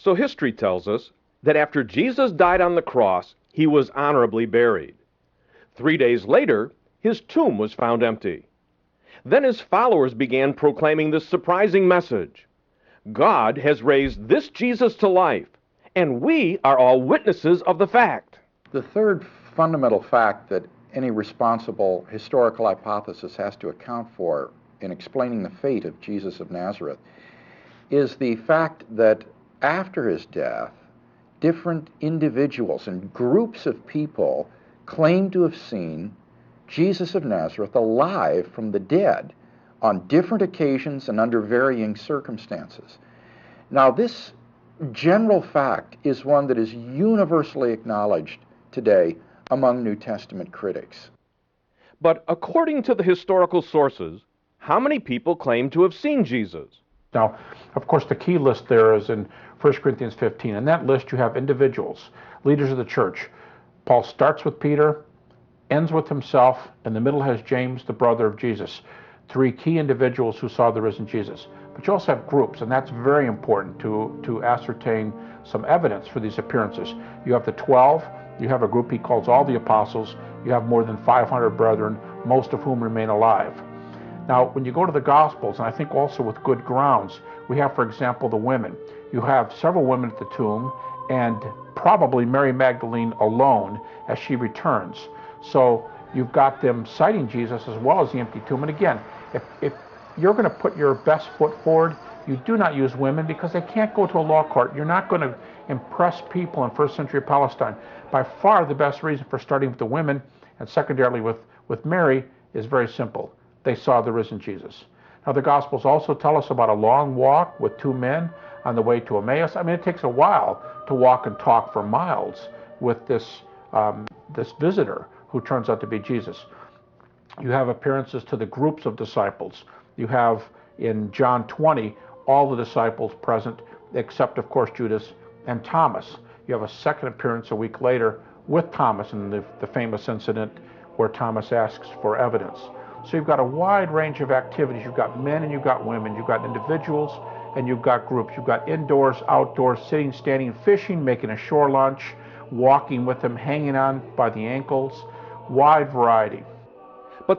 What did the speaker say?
So history tells us that after Jesus died on the cross, he was honorably buried. 3 days later, his tomb was found empty. Then his followers began proclaiming this surprising message: God has raised this Jesus to life, and we are all witnesses of the fact. The third fundamental fact that any responsible historical hypothesis has to account for in explaining the fate of Jesus of Nazareth is the fact that after his death, different individuals and groups of people claim to have seen Jesus of Nazareth alive from the dead on different occasions and under varying circumstances. Now, this general fact is one that is universally acknowledged today among New Testament critics. But according to the historical sources, how many people claim to have seen Jesus? Now, of course, the key list there is in 1 Corinthians 15. In that list, you have individuals, leaders of the church. Paul starts with Peter, ends with himself, in the middle has James, the brother of Jesus. 3 key individuals who saw the risen Jesus. But you also have groups, and that's very important to ascertain some evidence for these appearances. You have the 12, you have a group he calls all the apostles, you have more than 500 brethren, most of whom remain alive. Now, when you go to the Gospels, and I think also with good grounds, we have, for example, the women. You have several women at the tomb, and probably Mary Magdalene alone as she returns. So you've got them citing Jesus as well as the empty tomb. And again, if you're going to put your best foot forward, you do not use women because they can't go to a law court. You're not going to impress people in first century Palestine. By far the best reason for starting with the women and secondarily with Mary is very simple. They saw the risen Jesus. Now the Gospels also tell us about a long walk with 2 men on the way to Emmaus. I mean, it takes a while to walk and talk for miles with this visitor who turns out to be Jesus. You have appearances to the groups of disciples. You have in John 20 all the disciples present except, of course, Judas and Thomas. You have a second appearance a week later with Thomas in the famous incident where Thomas asks for evidence. So you've got a wide range of activities. You've got men and you've got women. You've got individuals and you've got groups. You've got indoors, outdoors, sitting, standing, fishing, making a shore lunch, walking with them, hanging on by the ankles. Wide variety.